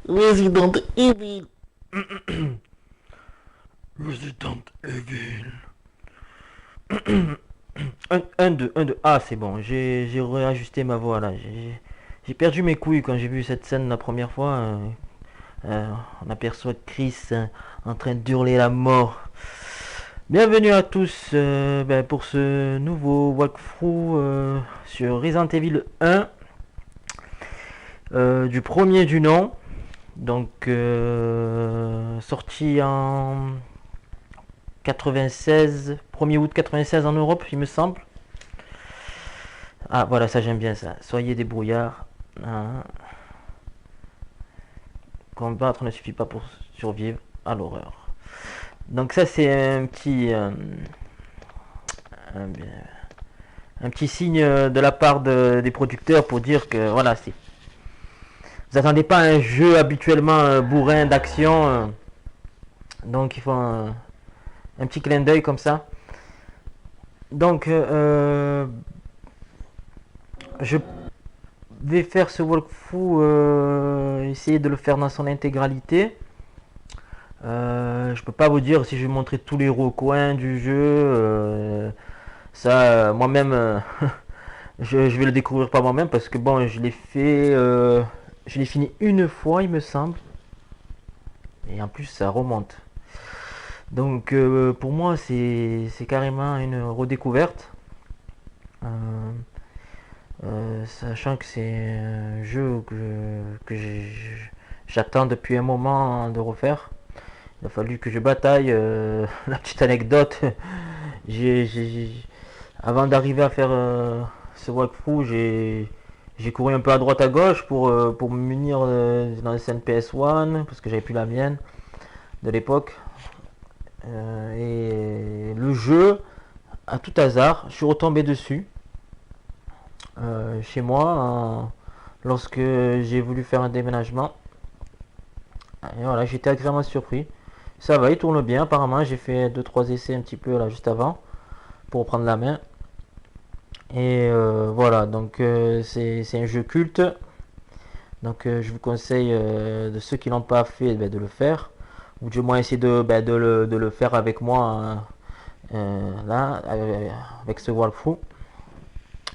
Resident Evil. Resident Evil. Un, deux, un, deux. Ah, c'est bon. J'ai réajusté ma voix là. J'ai perdu mes couilles quand j'ai vu cette scène la première fois. Euh, on aperçoit Chris en train d'hurler la mort. Bienvenue à tous pour ce nouveau walkthrough sur Resident Evil 1, du premier du nom, donc sorti en 96, 1er août 96 en Europe, il me semble. Ah voilà, ça j'aime bien ça. Soyez des brouillards. Hein. Combattre ne suffit pas pour survivre à l'horreur. Donc ça c'est un, un petit signe de la part des producteurs pour dire que voilà, c'est vous attendez pas un jeu habituellement bourrin d'action, donc il faut un petit clin d'œil comme ça. Donc je vais faire ce walkthrough, essayer de le faire dans son intégralité. Je peux pas vous dire si je vais montrer tous les recoins du jeu. Ça, moi-même, je vais le découvrir par moi-même parce que bon, je l'ai fait, je l'ai fini une fois, il me semble. Et en plus, ça remonte. Donc, pour moi, c'est carrément une redécouverte. Euh, sachant que c'est un jeu que j'attends depuis un moment de refaire. Il a fallu que je bataille. La petite anecdote, j'ai, avant d'arriver à faire ce walkthrough, j'ai couru un peu à droite à gauche pour me munir d'une ancienne PS1 parce que j'avais plus la mienne de l'époque. Et le jeu, à tout hasard, je suis retombé dessus chez moi lorsque j'ai voulu faire un déménagement. Et voilà, j'étais agréablement surpris. Ça va, il tourne bien. Apparemment, j'ai fait 2-3 essais un petit peu là juste avant pour reprendre la main. Et voilà, donc c'est un jeu culte. Donc je vous conseille de ceux qui l'ont pas fait de le faire. Ou du moins essayer de le faire avec moi là, avec ce walkthrough.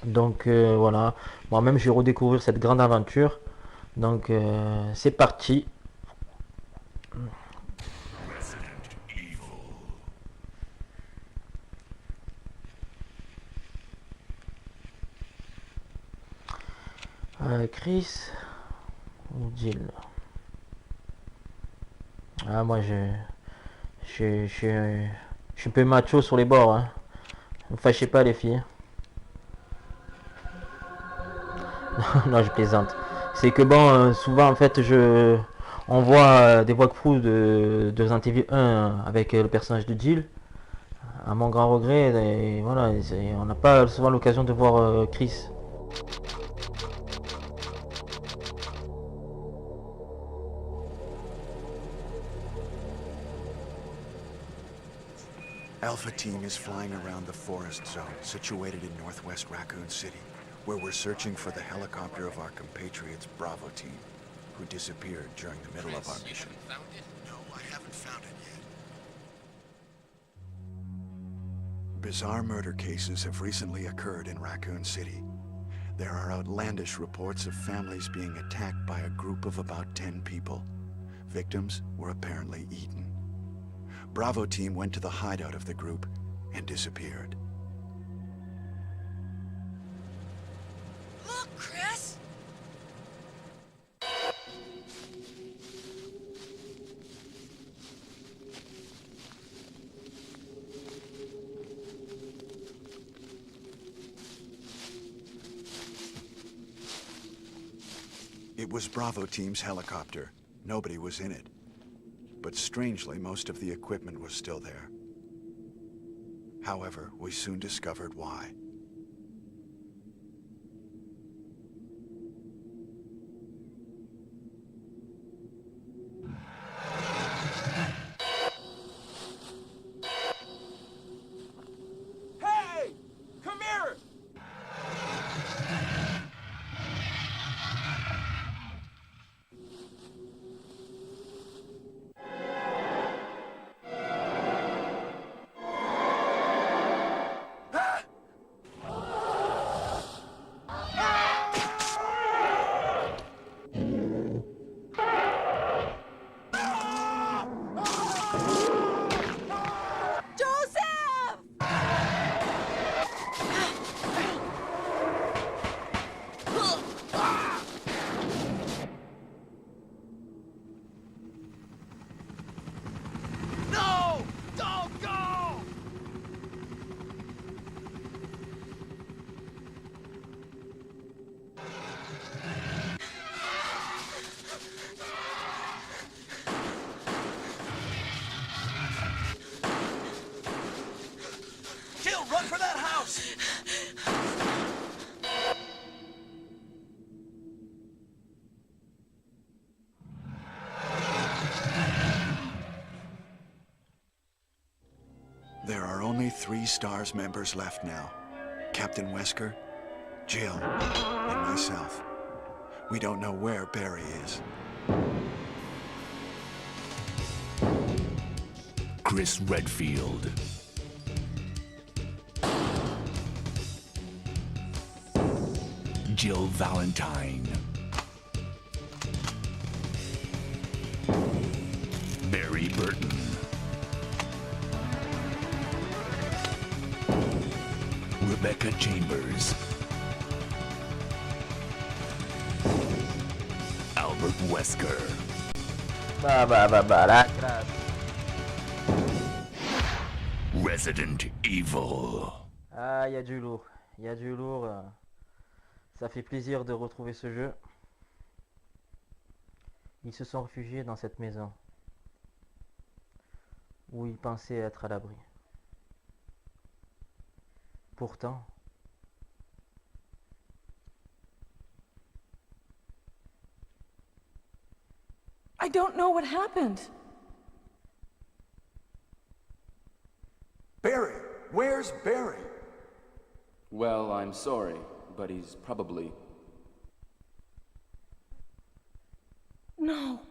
Donc voilà, moi-même je vais redécouvrir cette grande aventure. Donc c'est parti. Chris ou Jill. Ah moi je suis un peu macho sur les bords. Hein. Ne me fâchez pas les filles. Non je plaisante. C'est que bon souvent en fait on voit des walkthroughs de Resident Evil 1 avec le personnage de Jill. À mon grand regret, et voilà, on n'a pas souvent l'occasion de voir Chris. Alpha Team is flying around the forest zone situated in northwest Raccoon City, where we're searching for the helicopter of our compatriots Bravo Team, who disappeared during the middle of our mission. Found it? No, I haven't found it yet. Bizarre murder cases have recently occurred in Raccoon City. There are outlandish reports of families being attacked by a group of about 10 people. Victims were apparently eaten. Bravo Team went to the hideout of the group and disappeared. Look, Chris! It was Bravo Team's helicopter. Nobody was in it. But strangely, most of the equipment was still there. However, we soon discovered why. Hey! Come here! only 3 STARS members left now. Captain Wesker, Jill, and myself. We don't know where Barry is. Chris Redfield. Jill Valentine. Barry Burton. Rebecca Chambers. Albert Wesker. La classe. Resident Evil. Ah, il y a du lourd. Il y a du lourd. Ça fait plaisir de retrouver ce jeu. Ils se sont réfugiés dans cette maison où ils pensaient être à l'abri. Pourtant, I don't know what happened. Barry! Where's Barry? Well, I'm sorry, but he's probably... No.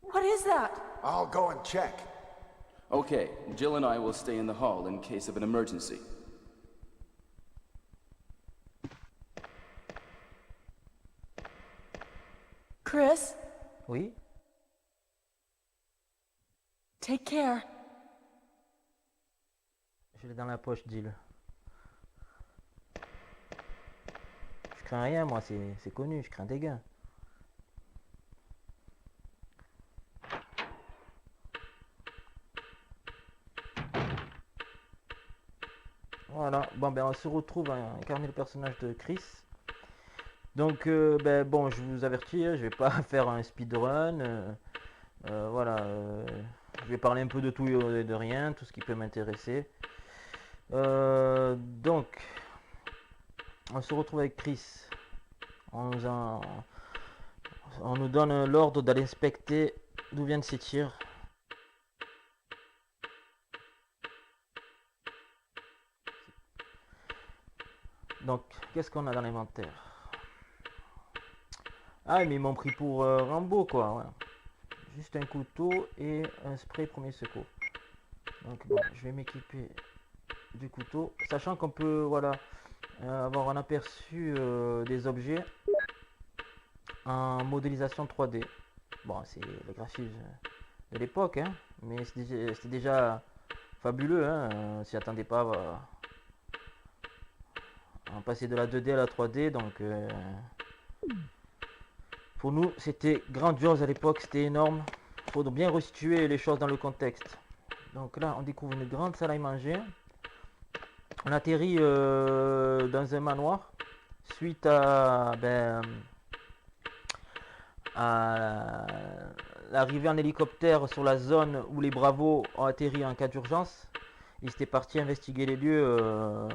What is that? I'll go and check. Okay, Jill and I will stay in the hall in case of an emergency. Chris, oui. take care. Je l'ai dans la poche, Jill. Je crains rien, moi, c'est connu, je crains des gains. Voilà, bon ben on se retrouve à incarner le personnage de Chris. Donc ben bon, je vous avertis, je vais pas faire un speedrun. Voilà, je vais parler un peu de tout et de rien, tout ce qui peut m'intéresser. Donc, on se retrouve avec Chris. On nous donne l'ordre d'aller inspecter d'où viennent ces tirs. Donc, qu'est-ce qu'on a dans l'inventaire? Ah, mais ils m'ont pris pour Rambo, quoi. Ouais. Juste un couteau et un spray premier secours. Donc, bon, je vais m'équiper du couteau. Sachant qu'on peut, voilà, avoir un aperçu des objets en modélisation 3D. Bon, c'est le graphisme de l'époque, hein. Mais c'était déjà fabuleux, hein. On s'y attendait pas. On passait de la 2D à la 3D, donc pour nous c'était grandiose à l'époque, c'était énorme. Il faut bien resituer les choses dans le contexte. Donc là on découvre une grande salle à manger. On atterrit dans un manoir suite à l'arrivée en hélicoptère sur la zone où les bravos ont atterri en cas d'urgence. Ils étaient partis investiguer les lieux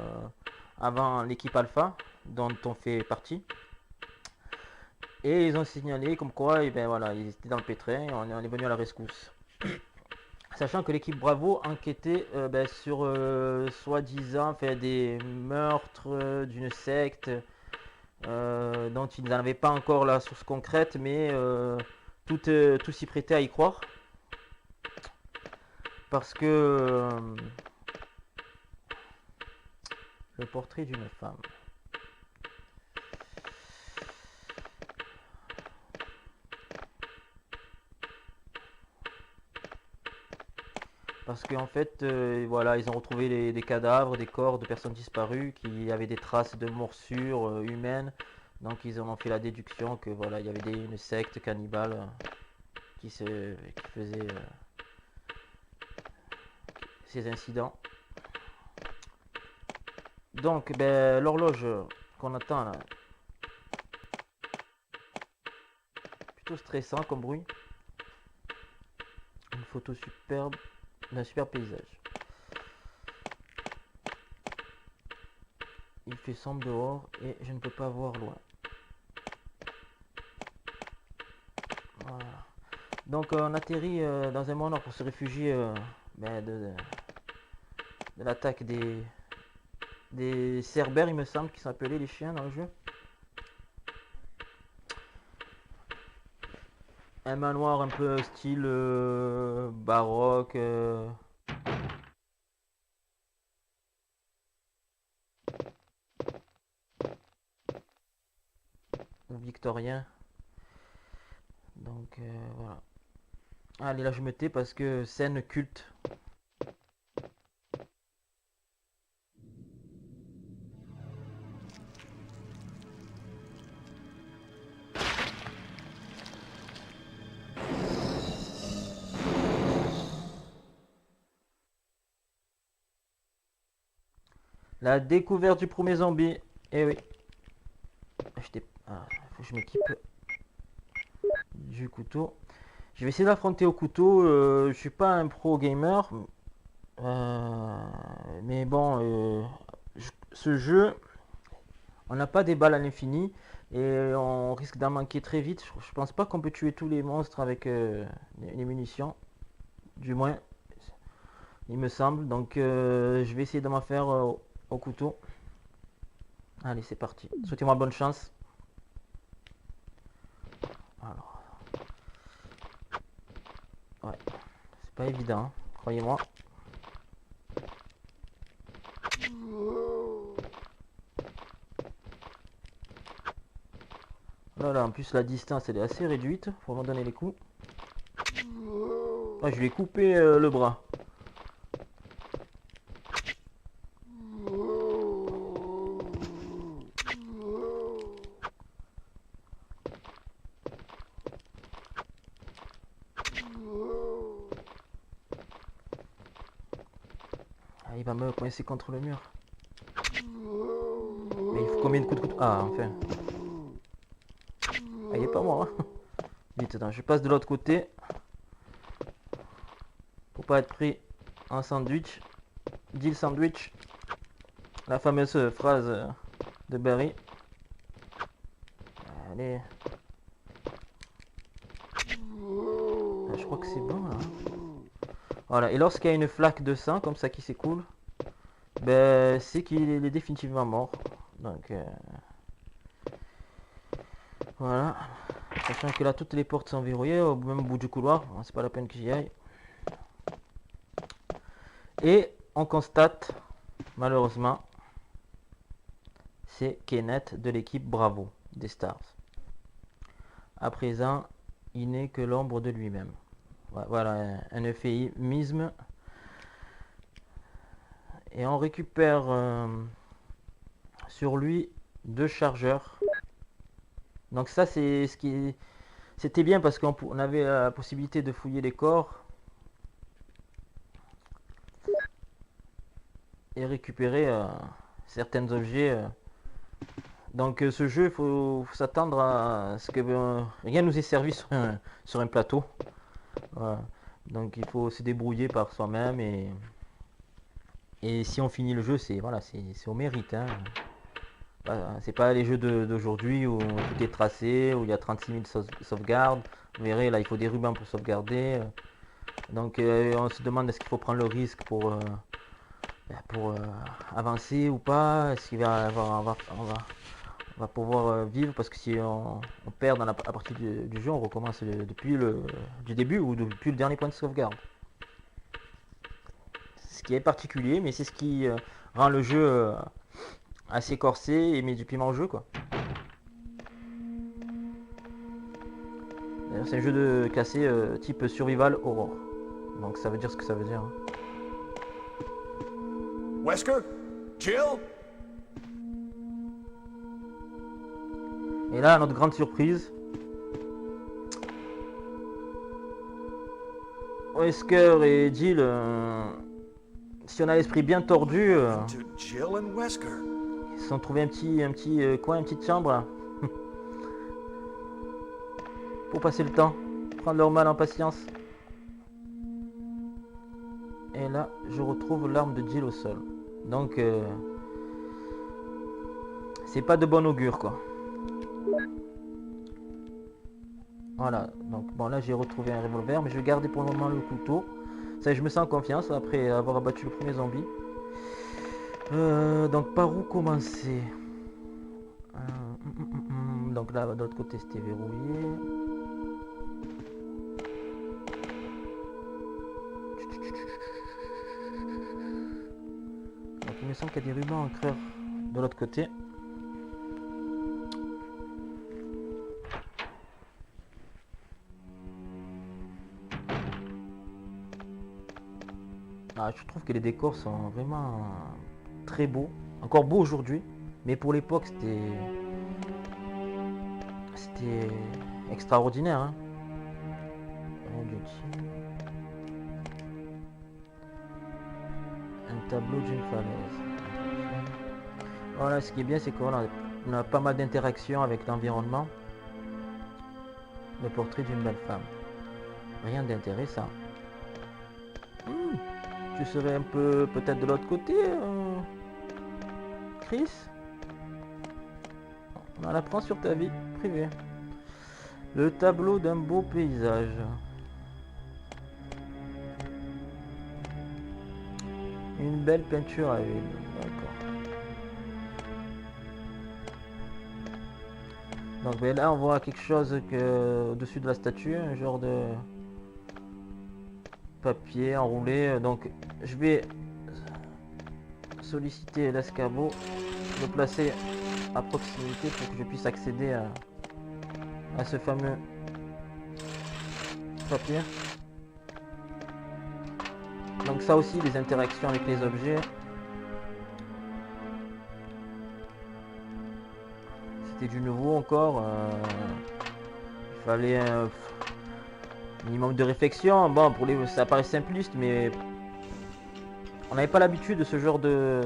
avant l'équipe Alpha, dont on fait partie. Et ils ont signalé comme quoi, et ben voilà, ils étaient dans le pétrin, et on est venu à la rescousse. Sachant que l'équipe Bravo enquêtait sur soi-disant des meurtres d'une secte dont ils n'avaient pas encore la source concrète, mais tout s'y prêtait à y croire. Parce que le portrait d'une femme. Parce qu'en fait, voilà, ils ont retrouvé des cadavres, des corps de personnes disparues qui avaient des traces de morsures humaines. Donc ils en ont fait la déduction que voilà, il y avait une secte cannibale qui faisait ces incidents. Donc, l'horloge qu'on attend là, plutôt stressant comme bruit. Une photo superbe d'un super paysage. Il fait sombre dehors et je ne peux pas voir loin. Voilà. Donc on atterrit dans un manoir pour se réfugier ben, de l'attaque des Cerbères, il me semble, qui s'appelaient les chiens dans le jeu. Un manoir un peu style baroque. Ou victorien. Donc voilà. Allez, là je me tais parce que scène culte. La découverte du premier zombie. Eh oui. Faut que je m'équipe du couteau. Je vais essayer d'affronter au couteau. Je suis pas un pro gamer. Mais bon, ce jeu, on n'a pas des balles à l'infini. Et on risque d'en manquer très vite. Je pense pas qu'on peut tuer tous les monstres avec les munitions. Du moins, il me semble. Donc je vais essayer de m'en faire au couteau. Allez, c'est parti. Souhaitez-moi bonne chance. Alors. Ouais. C'est pas évident, hein, croyez-moi. Voilà, en plus la distance elle est assez réduite. Faut m'en donner les coups. Ah, je lui ai coupé le bras. Ah, il va me coincer contre le mur. Mais il faut combien de coups de couteau? Ah, enfin. Ah, il est pas mort. Hein. Vite, attends, je passe de l'autre côté. Pour pas être pris en sandwich. Deal sandwich. La fameuse phrase de Barry. Allez. Ah, je crois que c'est bon là. Voilà, et lorsqu'il y a une flaque de sang comme ça qui s'écoule, ben c'est qu'il est définitivement mort. Donc voilà. Sachant que là toutes les portes sont verrouillées, au même bout du couloir, c'est pas la peine que j'y aille. Et on constate, malheureusement, c'est Kenneth de l'équipe Bravo des Stars. À présent, il n'est que l'ombre de lui-même. Voilà, un euphémisme. Et on récupère sur lui 2 chargeurs. Donc ça, c'est ce qui... C'était bien parce qu'on avait la possibilité de fouiller les corps. Et récupérer certains objets. Donc ce jeu, il faut s'attendre à ce que rien nous est servi sur un plateau. Voilà. Donc il faut se débrouiller par soi-même et si on finit le jeu, c'est voilà, c'est au mérite. Hein. C'est pas les jeux d'aujourd'hui où tout est tracé, où il y a 36 000 sauvegardes. Vous verrez, là il faut des rubans pour sauvegarder. Donc on se demande est-ce qu'il faut prendre le risque pour avancer ou pas. Est-ce qu'il on va pouvoir vivre, parce que si on perd dans à partir du jeu, on recommence depuis du début ou depuis le dernier point de sauvegarde. Ce qui est particulier, mais c'est ce qui rend le jeu assez corsé et met du piment au jeu, quoi. D'ailleurs, c'est un jeu de classé type survival horror. Donc ça veut dire ce que ça veut dire. Hein. Wesker? Jill? Et là, notre grande surprise, Wesker et Jill, si on a l'esprit bien tordu, To Jill and Wesker. ils se sont trouvés un petit coin, une petite chambre là, pour passer le temps, prendre leur mal en patience. Et là, je retrouve l'arme de Jill au sol. Donc, c'est pas de bon augure, quoi. Voilà, donc bon là j'ai retrouvé un revolver, mais je vais garder pour le moment le couteau. Ça, je me sens en confiance après avoir abattu le premier zombie. Donc par où commencer? Donc là de l'autre côté c'était verrouillé. Donc il me semble qu'il y a des rubans encreurs de l'autre côté. Ah, je trouve que les décors sont vraiment très beaux. Encore beau aujourd'hui, mais pour l'époque c'était extraordinaire. Hein. Un tableau d'une falaise. Voilà, ce qui est bien, c'est qu'on a pas mal d'interactions avec l'environnement. Le portrait d'une belle femme. Rien d'intéressant. Tu serais un peu peut-être de l'autre côté, Chris? On apprend sur ta vie privée. Le tableau d'un beau paysage. Une belle peinture à huile. D'accord. Donc ben là on voit quelque chose que au-dessus de la statue, un genre de papier enroulé. Donc je vais solliciter l'escabeau, le placer à proximité pour que je puisse accéder à ce fameux papier. Donc ça aussi, les interactions avec les objets. C'était du nouveau encore. Il fallait un minimum de réflexion. Bon, ça paraît simpliste, mais on n'avait pas l'habitude de ce genre de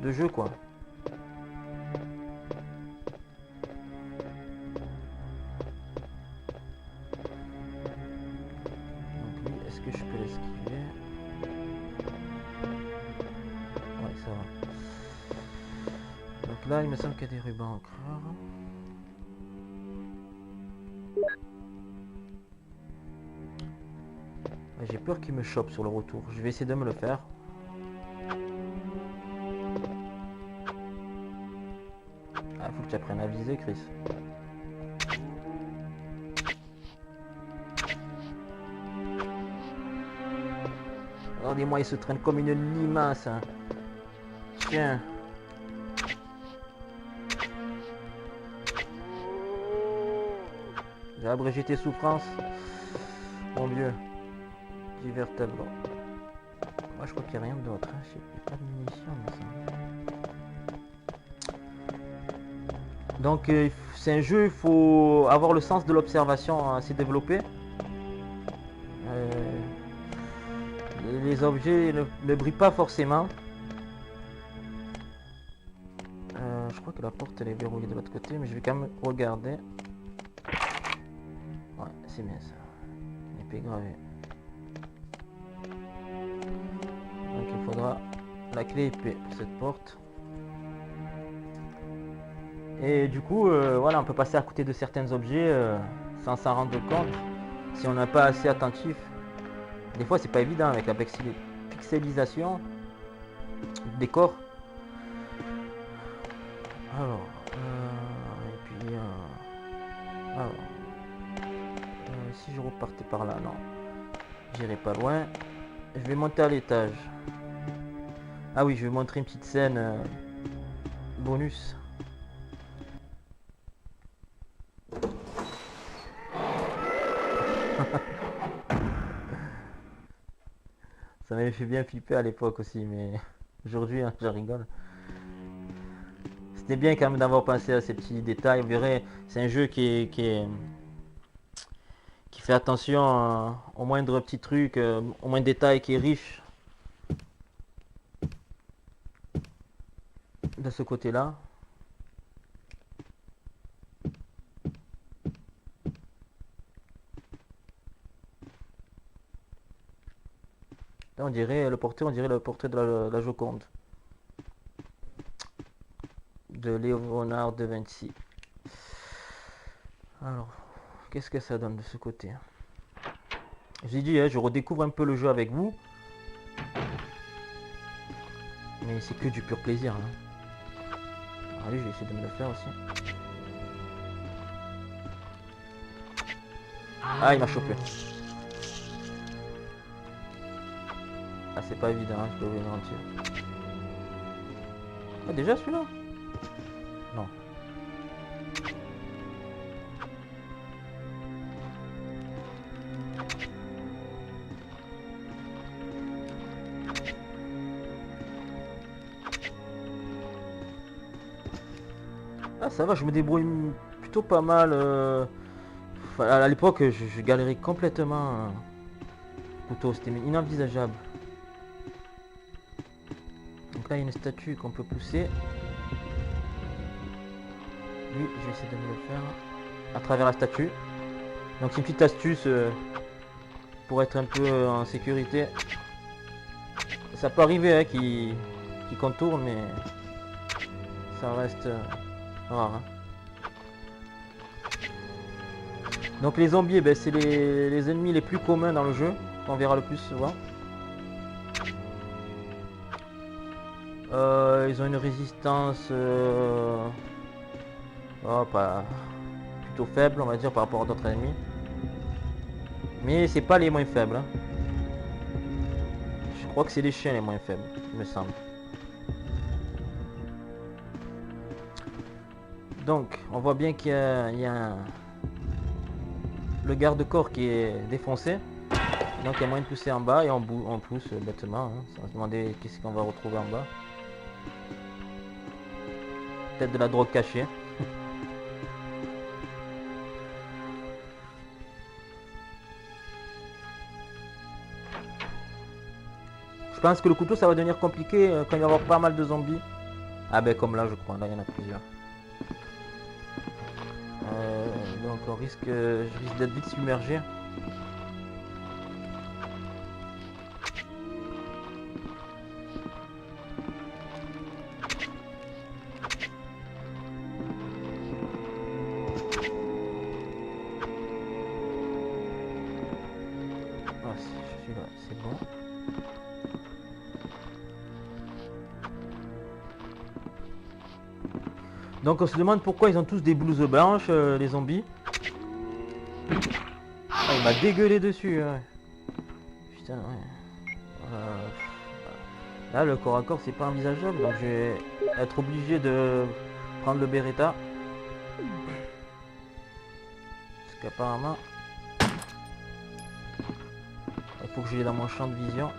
jeu, quoi. Donc lui, est-ce que je peux l'esquiver? Ouais, ça va. Donc là, il me semble qu'il y a des rubans encore. J'ai peur qu'il me chope sur le retour. Je vais essayer de me le faire. Ah, faut que tu apprennes à viser, Chris. Regardez-moi, il se traîne comme une limace. Hein. Tiens. J'ai abrégé tes souffrances. Mon Dieu. Divers tableaux. Moi je crois qu'il n'y a rien d'autre. Hein. Il n'y a pas de munitions, mais ça. Donc c'est un jeu, il faut avoir le sens de l'observation assez développé. Les objets ne brillent pas forcément. Je crois que la porte elle est verrouillée de l'autre côté, mais je vais quand même regarder. Ouais, c'est bien ça. Une épée gravée. Donc il faudra la clé épée pour cette porte. Et du coup, voilà, on peut passer à côté de certains objets sans s'en rendre compte si on n'est pas assez attentif. Des fois, c'est pas évident avec la pixelisation du décor. Alors, et puis, alors, si je repartais par là, non, j'irai pas loin. Je vais monter à l'étage. Ah oui, je vais montrer une petite scène bonus. Ça m'avait fait bien flipper à l'époque aussi, mais aujourd'hui, hein, je rigole. C'était bien quand même d'avoir pensé à ces petits détails. Vous verrez, c'est un jeu qui fait attention aux moindres petits trucs, aux moindres détails, qui est riche de ce côté-là. Là, on dirait le portrait de la Joconde de Léonard de Vinci. Alors, qu'est-ce que ça donne de ce côté? J'ai dit, hein, je redécouvre un peu le jeu avec vous. Mais c'est que du pur plaisir. Hein. Allez, je vais essayer de me le faire aussi. Ah, il m'a chopé. Ah, c'est pas évident, hein, je peux vous le mentir. Ah, déjà celui-là? Non. Ah, ça va, je me débrouille plutôt pas mal. Enfin, à l'époque, je galérais complètement. Couteau, c'était inenvisageable. Donc là, il y a une statue qu'on peut pousser. Lui, je vais essayer de me le faire à travers la statue. Donc c'est une petite astuce pour être un peu en sécurité. Ça peut arriver hein, qu'il contourne, mais ça reste rare. Hein. Donc les zombies, eh ben, c'est les ennemis les plus communs dans le jeu, qu'on verra le plus souvent. Ils ont une résistance pas plutôt faible, on va dire, par rapport à d'autres ennemis. Mais c'est pas les moins faibles. Hein. Je crois que c'est les chiens les moins faibles, il me semble. Donc, on voit bien qu'il y a le garde-corps qui est défoncé. Donc il y a moyen de pousser en bas et on pousse bêtement. Hein, sans se demander qu'est-ce qu'on va retrouver en bas. Peut-être de la drogue cachée. Je pense que le couteau ça va devenir compliqué quand il va y avoir pas mal de zombies. Ah ben comme là je crois, là il y en a plusieurs. Donc je risque d'être vite submergé. Ah, je suis là, c'est bon. Donc on se demande pourquoi ils ont tous des blouses blanches, les zombies. Ah, il m'a dégueulé dessus. Ouais. Putain, ouais. Là, le corps à corps, c'est pas envisageable, donc je vais être obligé de prendre le Beretta. Parce qu'apparemment, il faut que je l'ai dans mon champ de vision.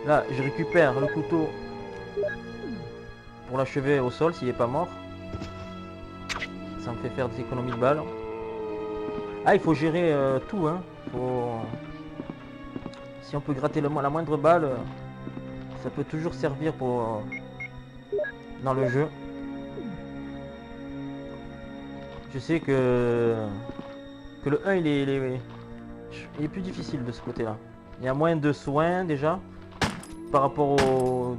Là, je récupère le couteau pour l'achever au sol s'il n'est pas mort. Ça me fait faire des économies de balles. Ah, il faut gérer tout, hein. Si on peut gratter la moindre balle, ça peut toujours servir pour dans le jeu. Je sais que le 1 il est plus difficile de ce côté-là. Il y a moins de soins déjà par rapport aux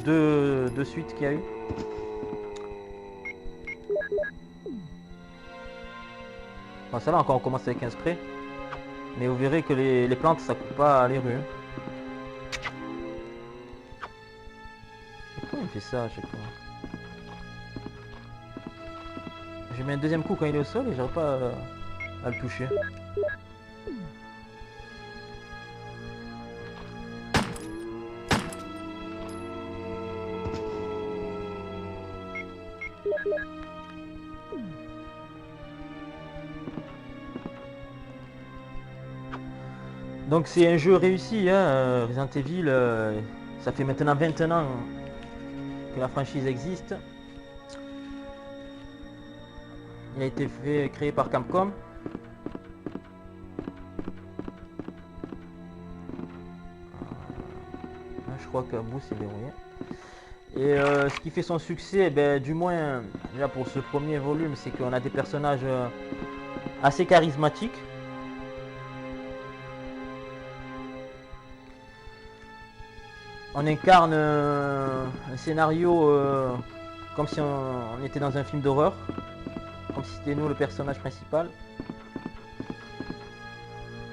deux suites qu'il y a eu. Bon, ça va encore, on commence avec un spray. Mais vous verrez que les plantes ça coupe pas les rues. Pourquoi il fait ça à chaque fois? Je mets un deuxième coup quand il est au sol et j'arrive pas à le toucher. Donc c'est un jeu réussi, hein, Resident Evil, ça fait maintenant 21 ans que la franchise existe. Il a été créé par Capcom. Je crois qu'un bout c'est verrouillé. Et ce qui fait son succès, ben, du moins là pour ce premier volume, c'est qu'on a des personnages assez charismatiques. On incarne un scénario comme si on était dans un film d'horreur, comme si c'était nous le personnage principal.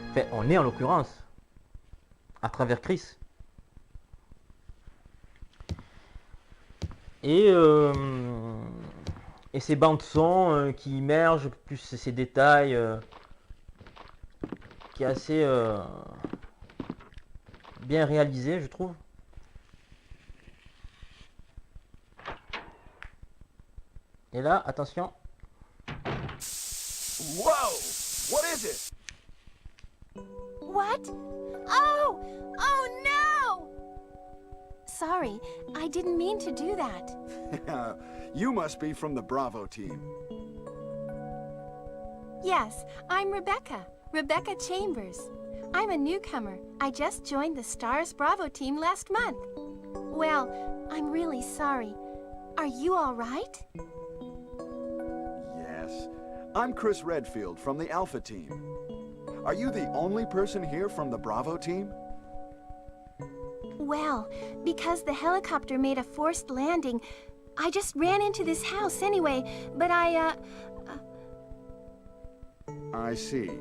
Enfin, on est en l'occurrence, à travers Chris. Et ces bandes son qui immergent, plus ces détails qui est assez bien réalisé, je trouve. Et là, attention. Whoa! What is it? What? Oh! Oh no! Sorry, I didn't mean to do that. You must be from the Bravo team. Yes, I'm Rebecca. Rebecca Chambers. I'm a newcomer. I just joined the Stars Bravo team last month. Well, I'm really sorry. Are you all right? Yes. I'm Chris Redfield from the Alpha team. Are you the only person here from the Bravo team? Well, because the helicopter made a forced landing, I just ran into this house anyway, but I see.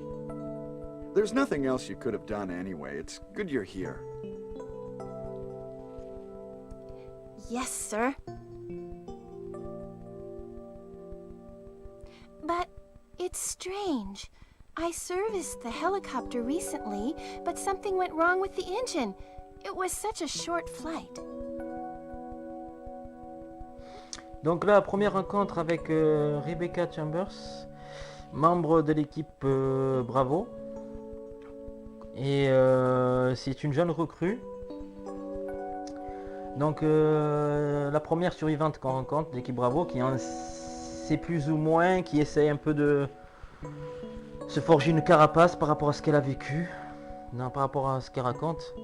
There's nothing else you could have done anyway. It's good you're here. Yes, sir. But it's strange. I serviced the helicopter recently, but something went wrong with the engine. It was such a short flight. Donc là, première rencontre avec Rebecca Chambers, membre de l'équipe Bravo. Et c'est une jeune recrue. Donc la première survivante qu'on rencontre de l'équipe Bravo, qui en sait plus ou moins, qui essaye un peu de se forger une carapace par rapport à ce qu'elle a vécu, non, par rapport à ce qu'elle raconte.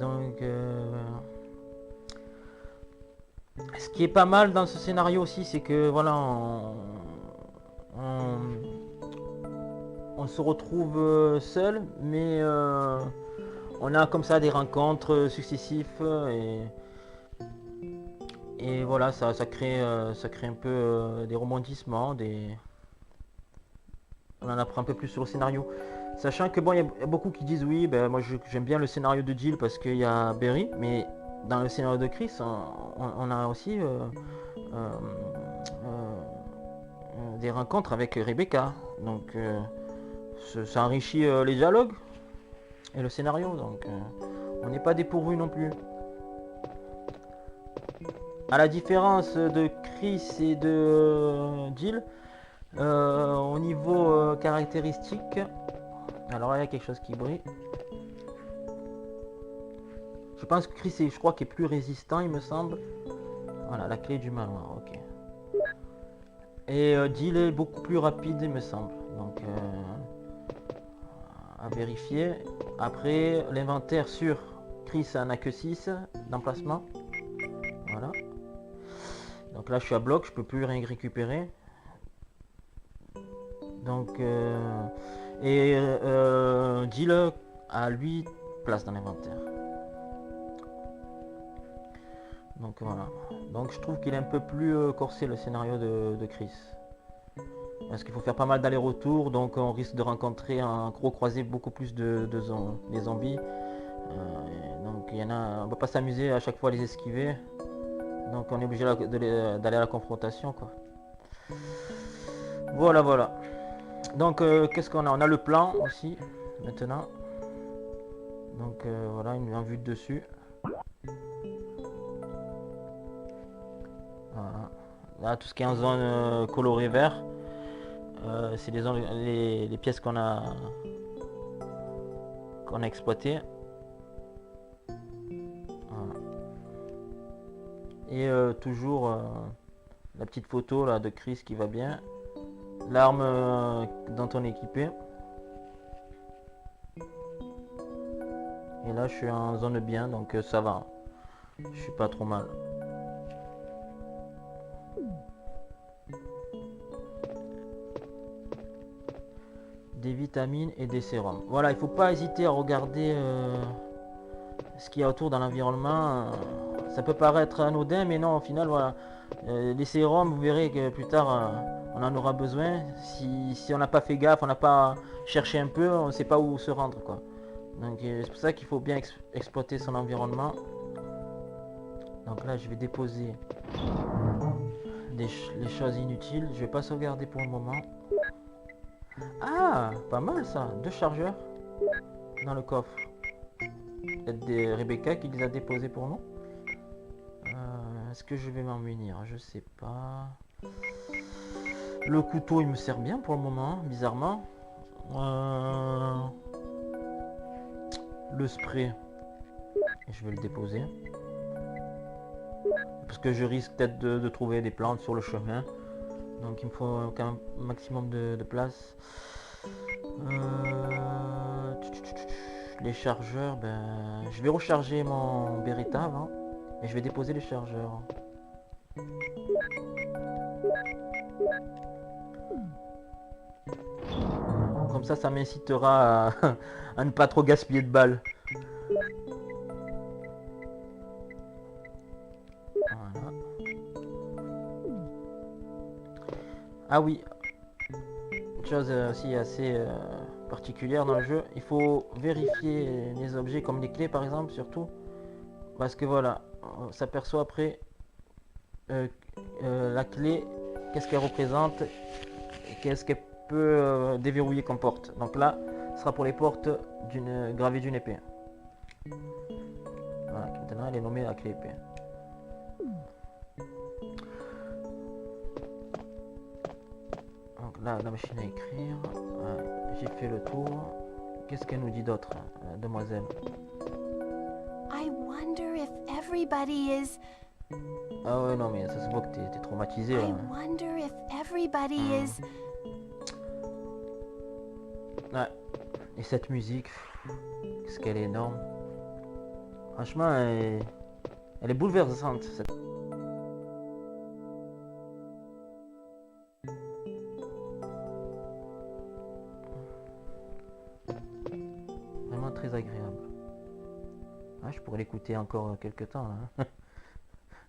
Donc ce qui est pas mal dans ce scénario aussi, c'est que voilà, on se retrouve seul, mais on a comme ça des rencontres successives et voilà, ça crée un peu des rebondissements, on en apprend un peu plus sur le scénario. Sachant que bon, il y a beaucoup qui disent oui, ben moi j'aime bien le scénario de Jill parce qu'il y a Barry, mais dans le scénario de Chris, on a aussi des rencontres avec Rebecca. Donc ça enrichit les dialogues et le scénario. Donc on n'est pas dépourvu non plus. À la différence de Chris et de Jill, au niveau caractéristique, alors là il y a quelque chose qui brille. Je pense que Chris je crois qu'il est plus résistant, il me semble. Voilà, la clé du manoir, ok. Et Jill est beaucoup plus rapide, il me semble. Donc à vérifier. Après, l'inventaire sur Chris en a que 6 d'emplacement. Voilà. Donc là je suis à bloc, je peux plus rien récupérer. Donc Jill a 8 places dans l'inventaire. Donc voilà. Donc je trouve qu'il est un peu plus corsé le scénario de Chris. Parce qu'il faut faire pas mal d'allers-retours, donc on risque de rencontrer un gros croisé beaucoup plus des zombies. Donc il y en a, on peut pas s'amuser à chaque fois à les esquiver. Donc on est obligé d'aller à la confrontation, quoi. Voilà, voilà. Donc qu'est-ce qu'on a? On a le plan aussi maintenant. Donc voilà, une vue de dessus. Voilà. Là, tout ce qui est en zone colorée vert, c'est les pièces qu'on a exploitées. Voilà. Et toujours la petite photo là de Chris qui va bien. L'arme dont on est équipé. Et là, je suis en zone bien, donc ça va. Je suis pas trop mal. Des vitamines et des sérums. Voilà, il faut pas hésiter à regarder ce qu'il y a autour dans l'environnement. Ça peut paraître anodin, mais non, au final, voilà. Les sérums, vous verrez que plus tard, on en aura besoin. Si on n'a pas fait gaffe, on n'a pas cherché un peu, on ne sait pas où se rendre, quoi. Donc c'est pour ça qu'il faut bien exploiter son environnement. Donc là, je vais déposer les choses inutiles. Je vais pas sauvegarder pour le moment. Ah, pas mal ça. 2 chargeurs dans le coffre. Peut-être des Rebecca qui les a déposés pour nous. Est-ce que je vais m'en munir? Je sais pas. Le couteau, il me sert bien pour le moment, bizarrement. Le spray, je vais le déposer. Parce que je risque peut-être de trouver des plantes sur le chemin. Donc il me faut quand même un maximum de place. Les chargeurs, ben, je vais recharger mon Beretta avant. Et je vais déposer les chargeurs. Comme ça m'incitera à ne pas trop gaspiller de balles. Voilà. Ah oui, une chose aussi assez particulière dans le jeu, il faut vérifier les objets comme les clés par exemple, surtout. Parce que voilà, on s'aperçoit après la clé, qu'est-ce qu'elle représente et qu'est-ce qu'elle peut déverrouiller comme porte. Donc là, ce sera pour les portes gravées d'une épée. Voilà, maintenant elle est nommée la clé épée. Donc là, la machine à écrire, ouais, j'ai fait le tour. Qu'est-ce qu'elle nous dit d'autre, demoiselle? I wonder if everybody is... Ah ouais, non mais ça se voit que t'es traumatisé. I wonder if everybody is... Ouais. Et cette musique, qu'est-ce qu'elle est énorme. Franchement, elle est bouleversante. Vraiment très agréable. Ah, je pourrais l'écouter encore quelques temps là.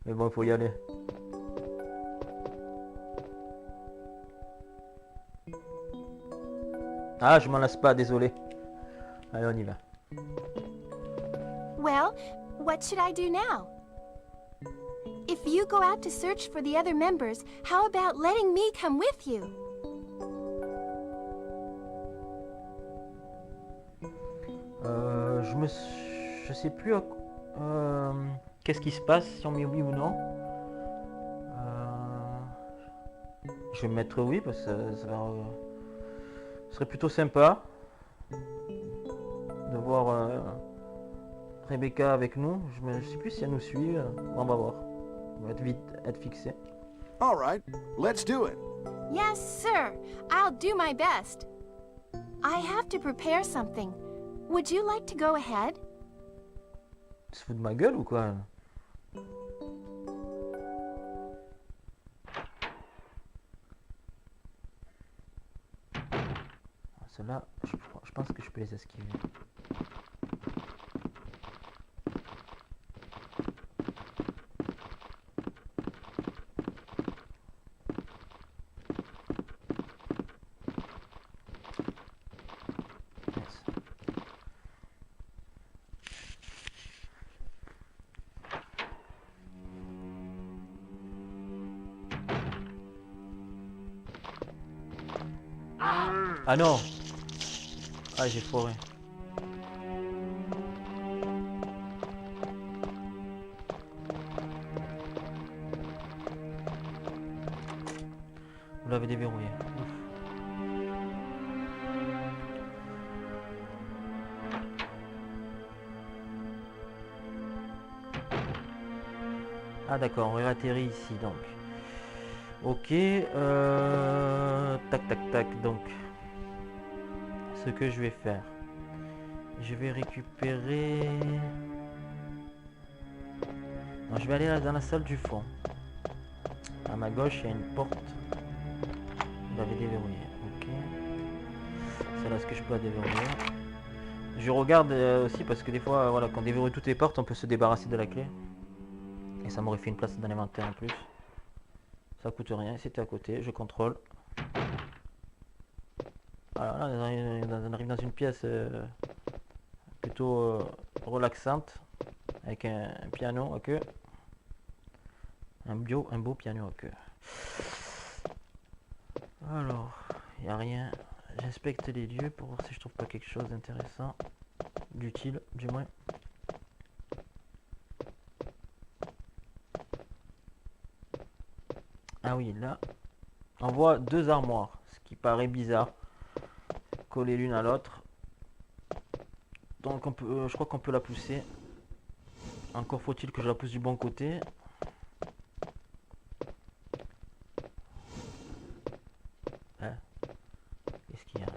Mais bon, il faut y aller. Ah, je m'en lasse pas, désolé. Allez, on y va. Well, what should I do now? If you go out to search for the other members, how about letting me come with you? Je sais plus qu'est-ce qui se passe, si on met oui ou non. Je vais mettre oui parce que ça serait plutôt sympa de voir Rebecca avec nous. Je sais plus si elle nous suit. On va voir. On va vite être fixé. All right, let's do it. Yes, sir. I'll do my best. I have to prepare something. Would you like to go ahead? Tu te fous de ma gueule ou quoi? Ceux-là, je pense que je peux les esquiver. Ah non! Ah, j'ai foiré. Vous l'avez déverrouillé. Ouf. Ah d'accord, on atterrit ici donc. Ok, tac tac tac, donc ce que je vais faire, je vais récupérer, non, je vais aller là dans la salle du fond. À ma gauche il y a une porte, vous l'avez déverrouillée, ok, celle-là, est-ce que je peux la déverrouiller? Je regarde aussi parce que des fois, voilà, quand on déverrouille toutes les portes on peut se débarrasser de la clé et ça m'aurait fait une place dans l'inventaire en plus. Ça coûte rien, c'était à côté, je contrôle. Voilà, là, on arrive dans une pièce plutôt relaxante, avec un piano à queue. Un beau piano à queue. Alors, il n'y a rien. J'inspecte les lieux pour voir si je trouve pas quelque chose d'intéressant, d'utile du moins. Ah oui, là, on voit deux armoires, ce qui paraît bizarre, collées l'une à l'autre. Donc on peut, je crois qu'on peut la pousser. Encore faut-il que je la pousse du bon côté. Hein? Qu'est-ce qu'il y a?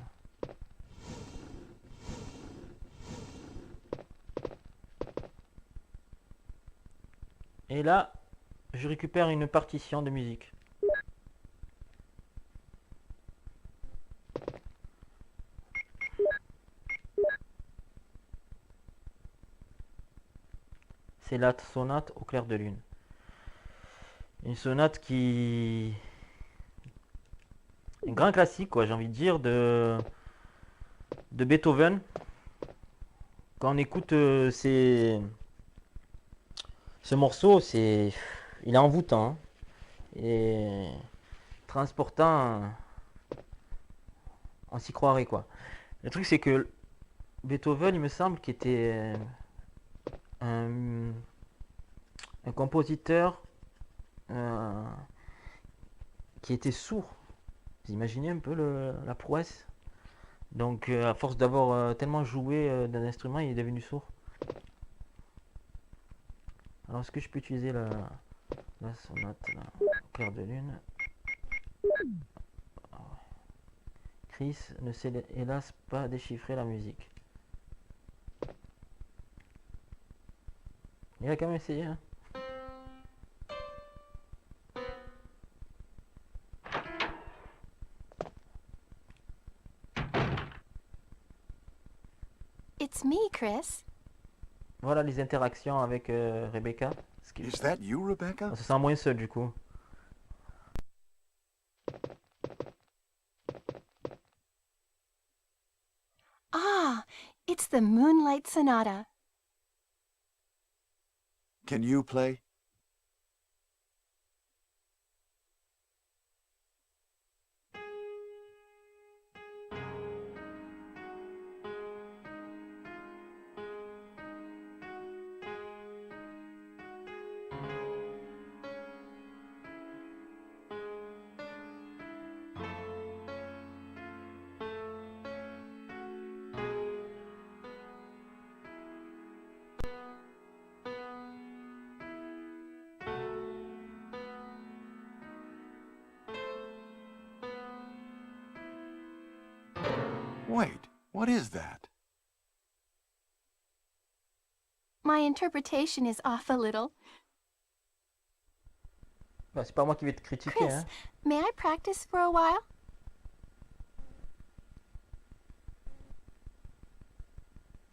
Et là, je récupère une partition de musique. C'est la sonate au clair de lune. Une sonate qui... Un grand classique, quoi, j'ai envie de dire, de Beethoven. Quand on écoute ce morceau, il est envoûtant, hein, et transportant, on s'y croirait, quoi. Le truc, c'est que Beethoven, il me semble, qu'il était un compositeur qui était sourd. Vous imaginez un peu la prouesse. Donc à force d'avoir tellement joué d'un instrument, il est devenu sourd. Alors est-ce que je peux utiliser la sonate là, au clair de lune? Chris ne sait hélas pas déchiffrer la musique. Il a quand même essayé, hein. It's me, Chris. Voilà les interactions avec Rebecca. Is that you, Rebecca? On se sent moins seul du coup. Ah, it's the Moonlight Sonata. Can you play? Wait, what is that? My interpretation is off a little. Bah, c'est pas moi qui vais te critiquer, Chris, hein. may I practice for a while?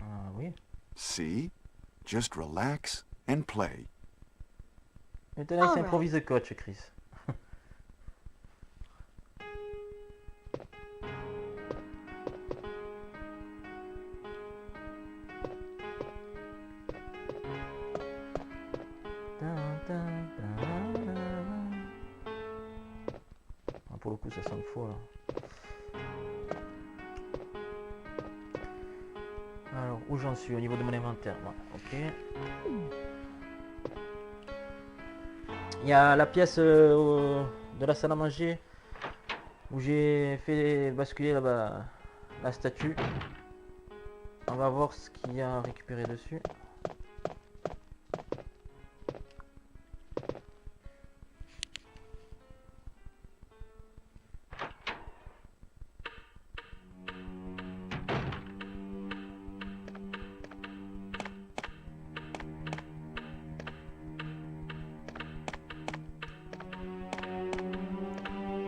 Ah oui. See? Just relax and play. Maintenant il Alright. s'improvise coach, Chris. Ah, pour le coup ça sonne faux là. Alors où j'en suis au niveau de mon inventaire? Voilà, ok. Il y a la pièce de la salle à manger où j'ai fait basculer là-bas la statue. On va voir ce qu'il y a à récupérer dessus.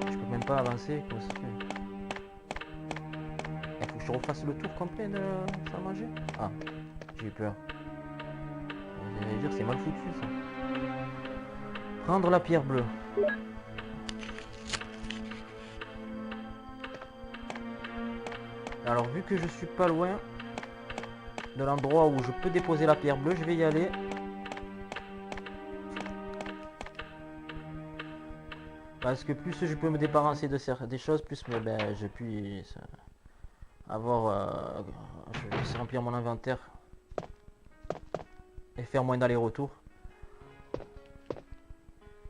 Je peux même pas avancer, comment ça se fait? Il faut que je refasse le tour complet de la salle à manger? Ah, j'ai eu peur. J'allais dire c'est mal foutu ça. Prendre la pierre bleue. Alors vu que je suis pas loin de l'endroit où je peux déposer la pierre bleue, je vais y aller. Parce que plus je peux me débarrasser de des choses, plus je puis avoir... je vais remplir mon inventaire. Et faire moins d'allers-retours.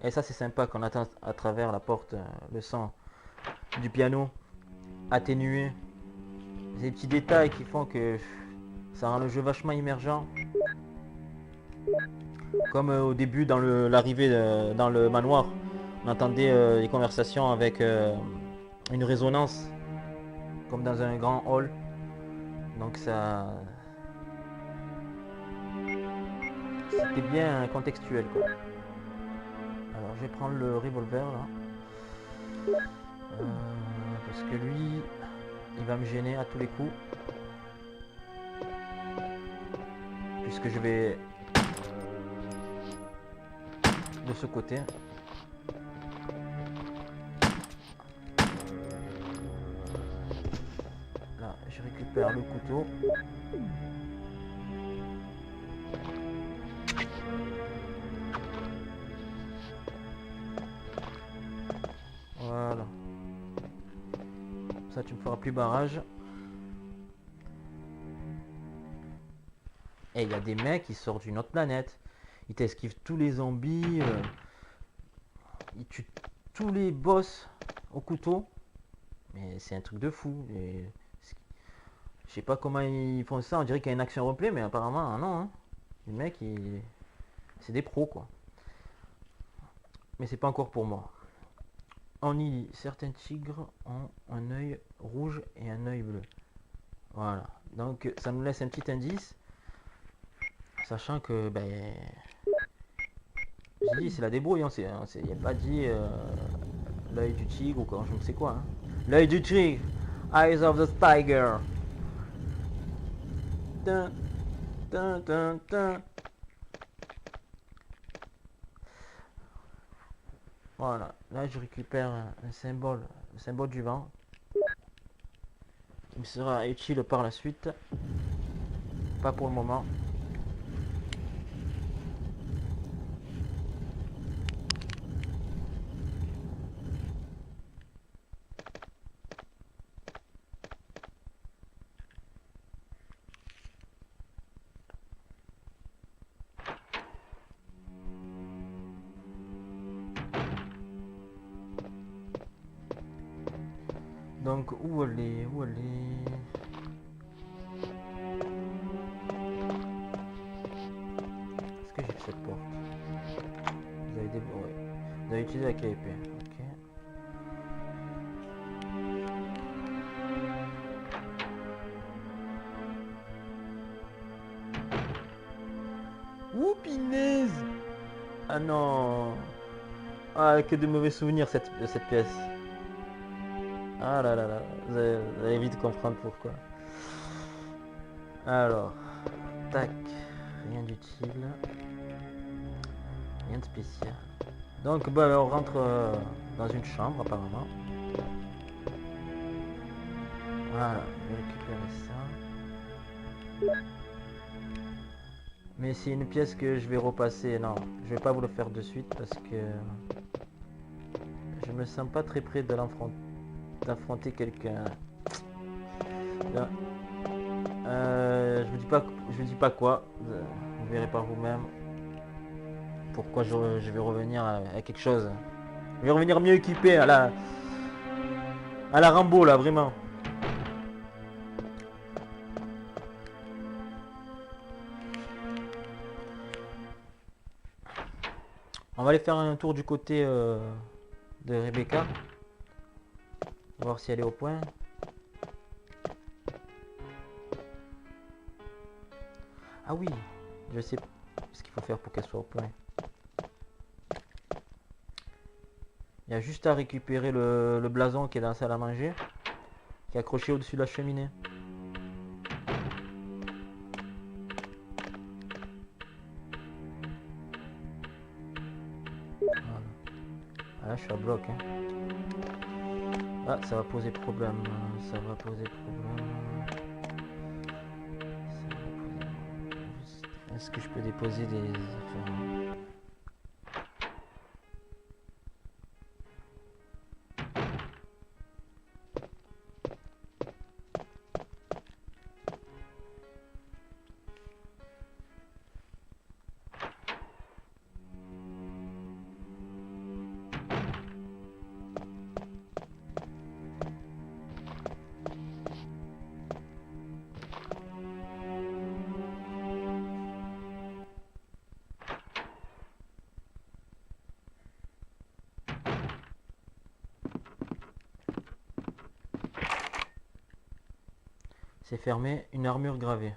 Et ça c'est sympa qu'on attend à travers la porte le son du piano atténué. Des petits détails qui font que ça rend le jeu vachement immergent. Comme au début dans l'arrivée dans le manoir. On entendait des conversations avec une résonance. Comme dans un grand hall. Donc ça... C'était bien contextuel quoi. Alors je vais prendre le revolver là. Parce que lui, il va me gêner à tous les coups. Puisque je vais de ce côté. Là, je récupère le couteau. Voilà. Ça, tu me feras plus barrage. Et il y a des mecs qui sortent d'une autre planète. Ils t'esquivent tous les zombies. Ils tuent tous les boss au couteau. Mais c'est un truc de fou. Et... je sais pas comment ils font ça. On dirait qu'il y a une action replay, mais apparemment, non. Hein. Les mecs, c'est des pros, quoi. Mais c'est pas encore pour moi. On y lit, certains tigres ont un œil rouge et un œil bleu. Voilà. Donc ça nous laisse un petit indice. Sachant que j'ai dit c'est la débrouille, il n'y a pas dit l'œil du tigre ou quoi, je ne sais quoi. Hein. L'œil du tigre. Eyes of the tiger. Dun, dun, dun, dun. Voilà, là je récupère un symbole, le symbole du vent, qui me sera utile par la suite, pas pour le moment. Donc où aller, où aller? Est-ce que j'ai fait cette porte? Vous avez ouais. Vous avez utilisé la clé épée. Ok. Ouh punaise! Ah non! Ah, que de mauvais souvenirs de cette pièce. Ah là là là, vous allez vite comprendre pourquoi. Alors, tac, rien d'utile, rien de spécial. Donc on rentre dans une chambre apparemment. Voilà, je vais récupérer ça. Mais c'est une pièce que je vais repasser. Non, je vais pas vous le faire de suite parce que je me sens pas très près de d'affronter quelqu'un. Là. Je vous dis pas quoi. Vous verrez par vous-même. Pourquoi je vais revenir à quelque chose. Je vais revenir mieux équipé à la Rambo là, vraiment. On va aller faire un tour du côté de Rebecca. Voir si elle est au point. Ah oui, je sais ce qu'il faut faire pour qu'elle soit au point. Il y a juste à récupérer le blason qui est dans la salle à manger, qui est accroché au-dessus de la cheminée. Voilà. Ah, là, je suis à bloc. Hein. Ah, ça va poser problème. Ça va poser problème. Est-ce que je peux déposer des affaires? C'est fermé, une armure gravée.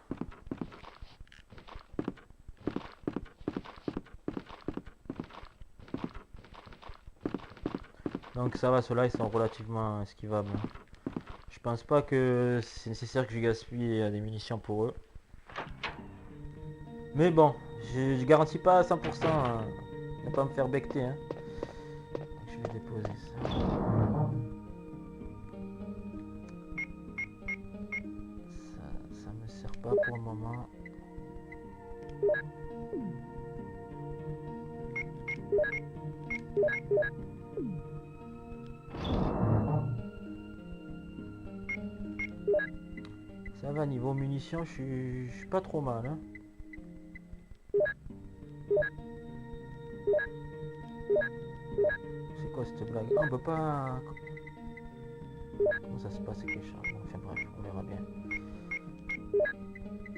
Donc ça va, ceux-là ils sont relativement esquivables. Je pense pas que c'est nécessaire que je gaspille des munitions pour eux. Mais bon, je garantis pas à 100% ne pas me faire becter. Hein. Je vais déposer ça. Ça me sert pas pour le moment. Ça va, niveau munitions, je suis pas trop mal. Hein. C'est quoi cette blague? Ah, on peut pas... Comment ça se passe avec les chars? Bon, enfin bref, on verra bien.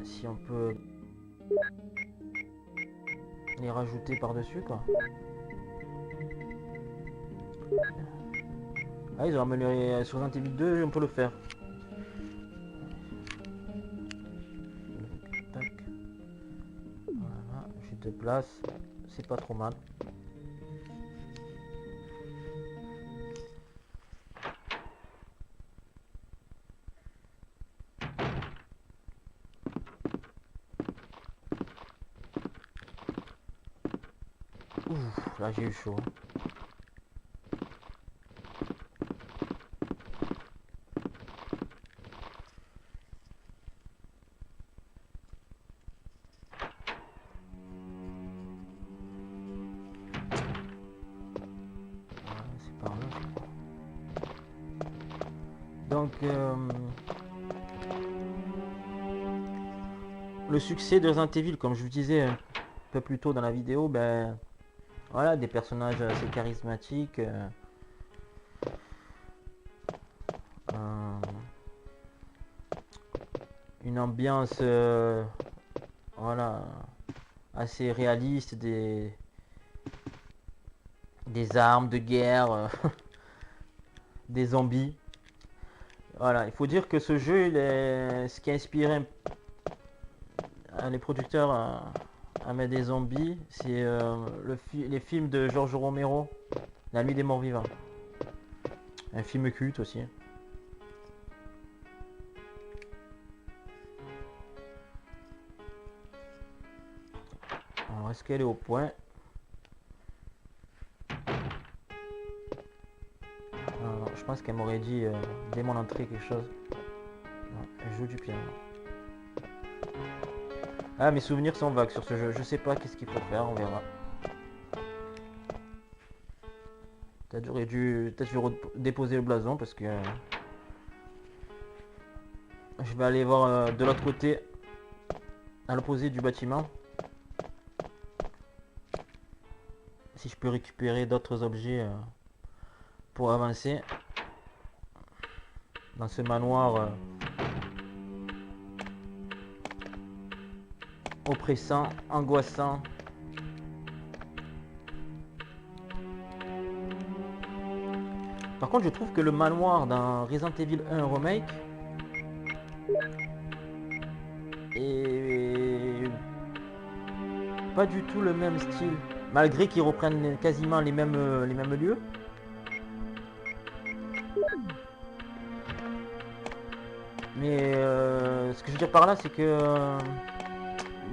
Si on peut les rajouter par-dessus, quoi. Ah, ils ont amélioré sur Resident Evil 2, on peut le faire. Tac. Voilà, j'ai 2 places, c'est pas trop mal. Ouf, là j'ai eu chaud. C'est par là, je crois. Donc, le succès de Resident Evil, comme je vous disais un peu plus tôt dans la vidéo, ben voilà, des personnages assez charismatiques, une ambiance voilà, assez réaliste, des armes de guerre, des zombies. Voilà, il faut dire que ce jeu, ce qui a inspiré les producteurs à mettre des zombies, c'est les films de George Romero, La Nuit des Morts Vivants. Un film culte aussi. Alors, est-ce qu'elle est au point? Alors, je pense qu'elle m'aurait dit dès mon entrée quelque chose. Non, elle joue du piano. Ah, mes souvenirs sont vagues sur ce jeu. Je sais pas qu'est-ce qu'il faut faire, on verra. Peut-être j'aurais dû déposer le blason parce que je vais aller voir de l'autre côté, à l'opposé du bâtiment, si je peux récupérer d'autres objets pour avancer dans ce manoir oppressant, angoissant. Par contre, je trouve que le manoir dans Resident Evil 1 Remake est pas du tout le même style, malgré qu'ils reprennent quasiment les mêmes lieux. Mais ce que je veux dire par là, c'est que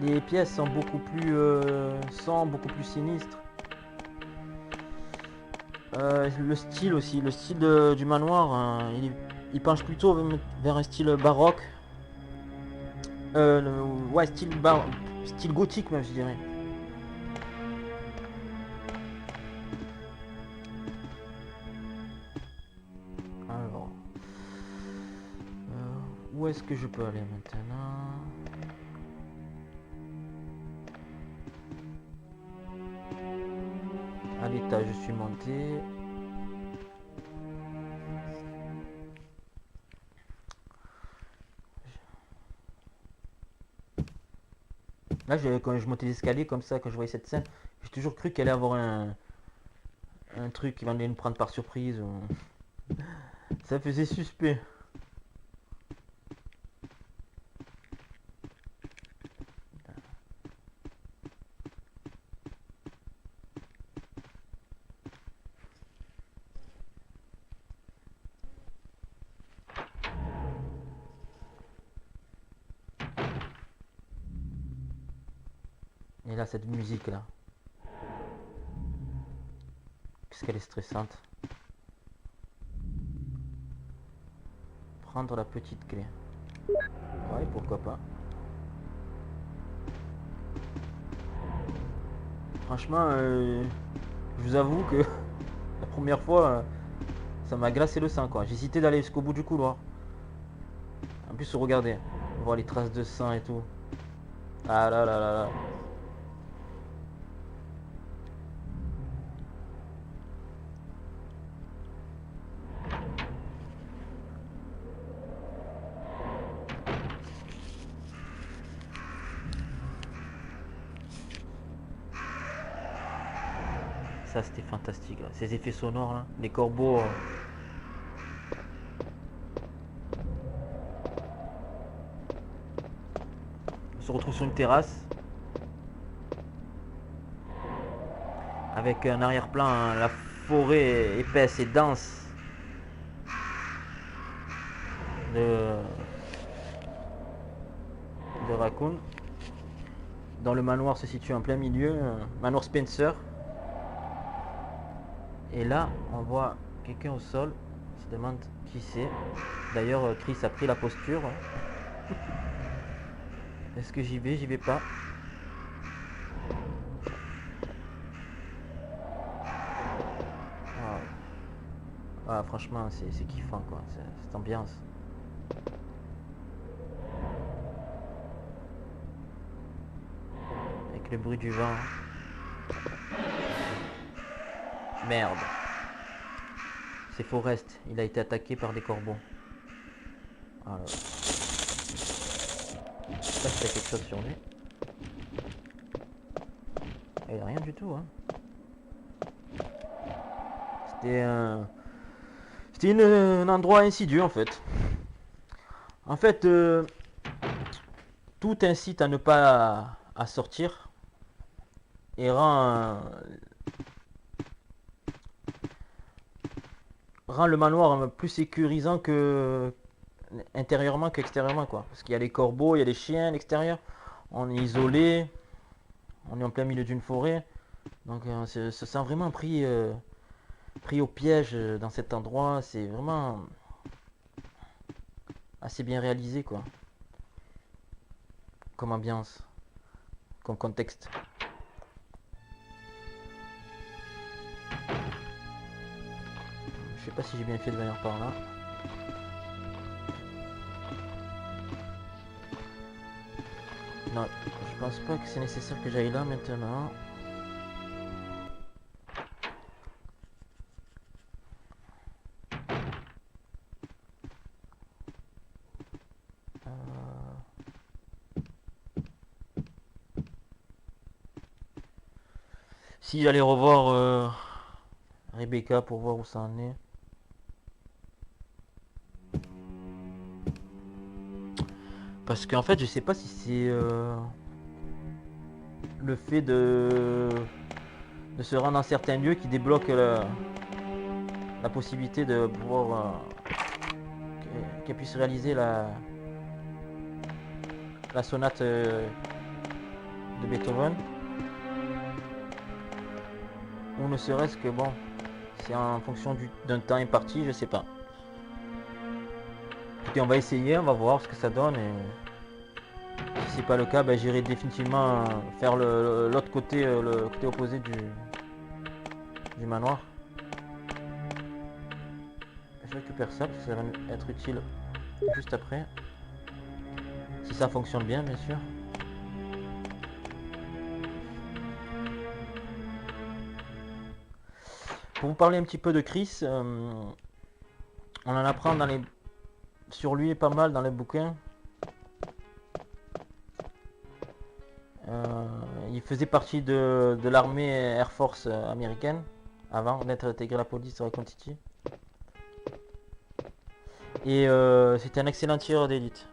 les pièces sont beaucoup plus sombres, beaucoup plus sinistres. Le style aussi, le style du manoir, il penche plutôt vers un style baroque. Ouais, style gothique même, je dirais. Alors, où est-ce que je peux aller maintenant? À l'étage, je suis monté. Là, quand je montais l'escalier comme ça, quand je voyais cette scène, j'ai toujours cru qu'elle allait avoir un truc qui allait me prendre par surprise. Ça faisait suspect. Et là, cette musique là. Qu'est-ce qu'elle est stressante. Prendre la petite clé. Ouais, pourquoi pas. Franchement, je vous avoue que la première fois, ça m'a glacé le sang quoi. J'hésitais d'aller jusqu'au bout du couloir. En plus, regardez, on voit les traces de sang et tout. Ah là là là là. Ça c'était fantastique là. Ces effets sonores là, les corbeaux. On se retrouve sur une terrasse avec un arrière-plan, hein, la forêt épaisse et dense de Raccoon, dont le manoir se situe en plein milieu, manoir Spencer. Et là, on voit quelqu'un au sol. On se demande qui c'est. D'ailleurs, Chris a pris la posture. Est-ce que j'y vais? J'y vais pas. Ah, franchement, c'est kiffant quoi, cette ambiance. Avec le bruit du vent. Merde. C'est Forrest, il a été attaqué par des corbeaux. Alors. Je sais pas s'il y a quelque chose sur lui. Il n'y a rien du tout, hein. C'était un endroit insidieux en fait. En fait, tout incite à ne pas à sortir et rend le manoir plus sécurisant que intérieurement qu'extérieurement quoi. Parce qu'il y a les corbeaux, il y a les chiens à l'extérieur. On est isolé, on est en plein milieu d'une forêt, donc on se sent vraiment pris au piège dans cet endroit. C'est vraiment assez bien réalisé quoi, comme ambiance, comme contexte. Je sais pas si j'ai bien fait de venir par là. Non, je pense pas que c'est nécessaire que j'aille là maintenant. Si j'allais revoir Rebecca pour voir où ça en est. Parce qu'en fait je sais pas si c'est le fait de se rendre dans certains lieux qui débloque la possibilité de pouvoir qu'elle puisse réaliser la sonate de Beethoven. Ou ne serait-ce que bon, c'est en fonction d'un temps imparti, je sais pas. Écoutez, on va essayer, on va voir ce que ça donne et Si c'est pas le cas, ben, j'irai définitivement faire l'autre côté, le côté opposé du manoir. Je récupère ça, parce que ça va être utile juste après. Si ça fonctionne bien, bien sûr. Pour vous parler un petit peu de Chris, on en apprend sur lui pas mal dans les bouquins. Il faisait partie de l'armée Air Force américaine avant d'être intégré à la police de Raccoon City. Et c'était un excellent tireur d'élite.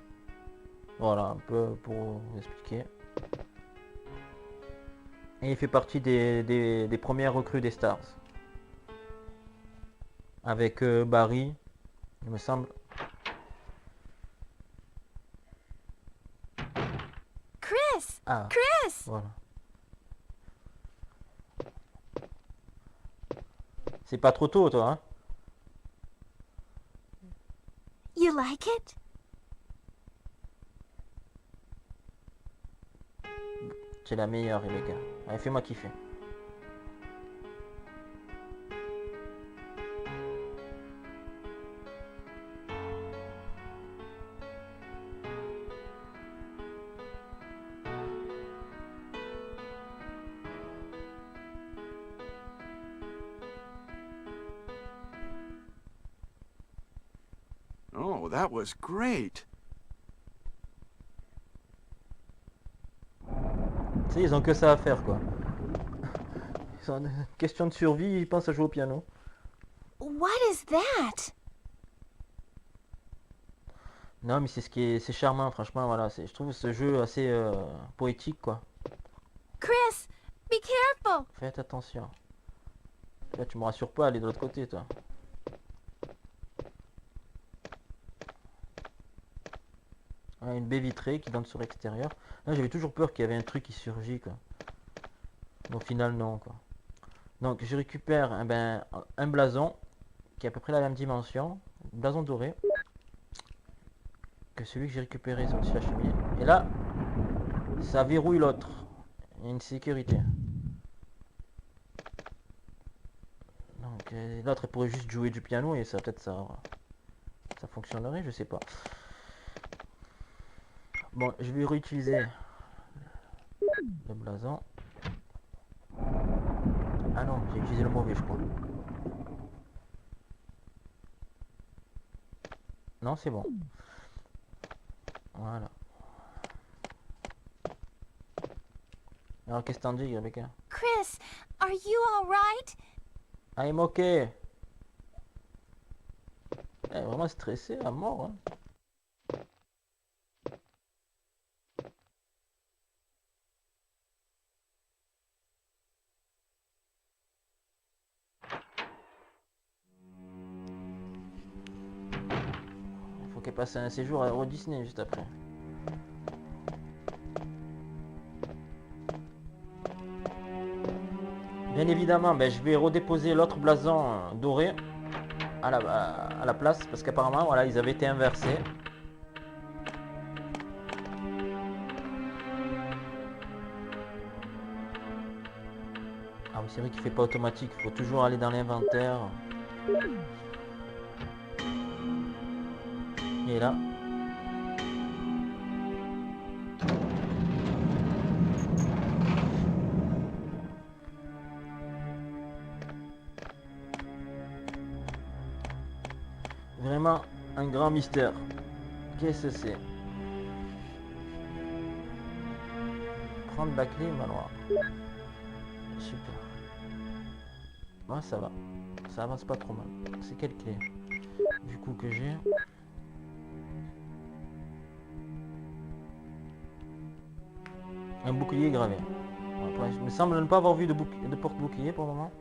Voilà, un peu pour vous expliquer. Et il fait partie des premières recrues des Stars. Avec Barry, il me semble. Chris! Ah, Chris! voilà. C'est pas trop tôt, toi, hein? You like it? C'est la meilleure, Rebecca. Allez, fais-moi kiffer. Oh, that was great. Tu sais, ils ont que ça à faire, quoi. Ils ont une question de survie, ils pensent à jouer au piano. What is that? Non, mais c'est charmant, franchement, voilà. Je trouve ce jeu assez poétique, quoi. Chris, be careful! Faites attention. Là, tu me rassures pas, aller de l'autre côté, toi. Ouais, une baie vitrée qui donne sur l'extérieur. Là, j'avais toujours peur qu'il y avait un truc qui surgit, quoi. Mais au final, non, quoi. Donc, je récupère un blason qui est à peu près la même dimension. Un blason doré. Que celui que j'ai récupéré sur la cheminée. Et là, ça verrouille l'autre. Il y a une sécurité. Donc, l'autre, il pourrait juste jouer du piano et ça, peut-être ça fonctionnerait, je sais pas. Bon, je vais réutiliser le blason. Ah non, j'ai utilisé le mauvais, je crois. Non, c'est bon. Voilà. Alors, qu'est-ce que t'en dis, Rebecca? Chris, are you alright? I'm okay. Elle est vraiment stressée à mort, hein. Faut qu'elle passe un séjour à Euro Disney juste après. Bien évidemment, je vais redéposer l'autre blason doré à la place parce qu'apparemment, voilà, ils avaient été inversés. Ah oui, c'est vrai qu'il fait pas automatique, il faut toujours aller dans l'inventaire. Et là. Vraiment un grand mystère. Qu'est-ce que c'est? Prendre la clé, manoir. Super. Ouais, ça va. Ça avance pas trop mal. C'est quelle clé? Du coup que j'ai. Un bouclier gravé. Après, il me semble ne pas avoir vu de porte-bouclier pour le moment.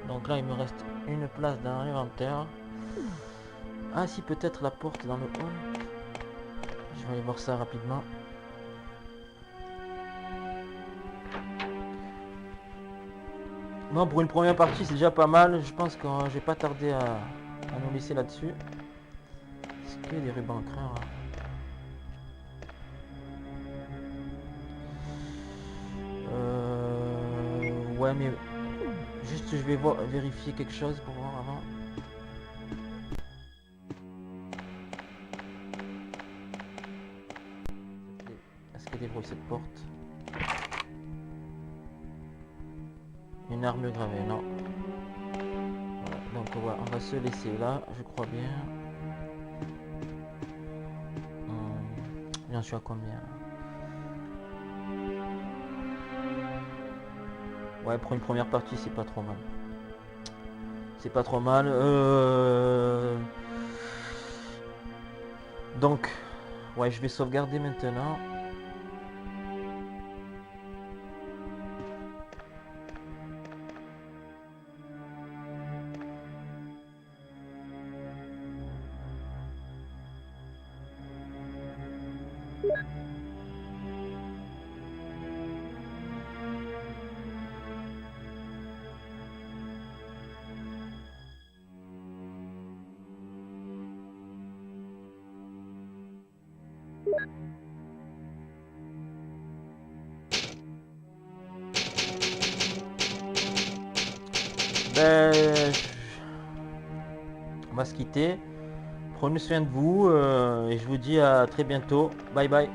Donc là, il me reste une place dans l'inventaire. Ah si, peut-être la porte dans le hall. Je vais aller voir ça rapidement. Non, pour une première partie, c'est déjà pas mal. Je pense que je vais pas tarder à nous laisser là-dessus. Est-ce qu'il y a des rubans crins là? Ouais, mais juste je vais vérifier quelque chose pour voir avant. Est-ce qu'il débrouille cette porte? Une armure gravée, non. Voilà, donc on va se laisser là, je crois bien. J'en suis à combien? Ouais, pour une première partie, c'est pas trop mal. C'est pas trop mal. Donc, ouais, je vais sauvegarder maintenant. Ben, on va se quitter. Prenez soin de vous et je vous dis à très bientôt. Bye bye.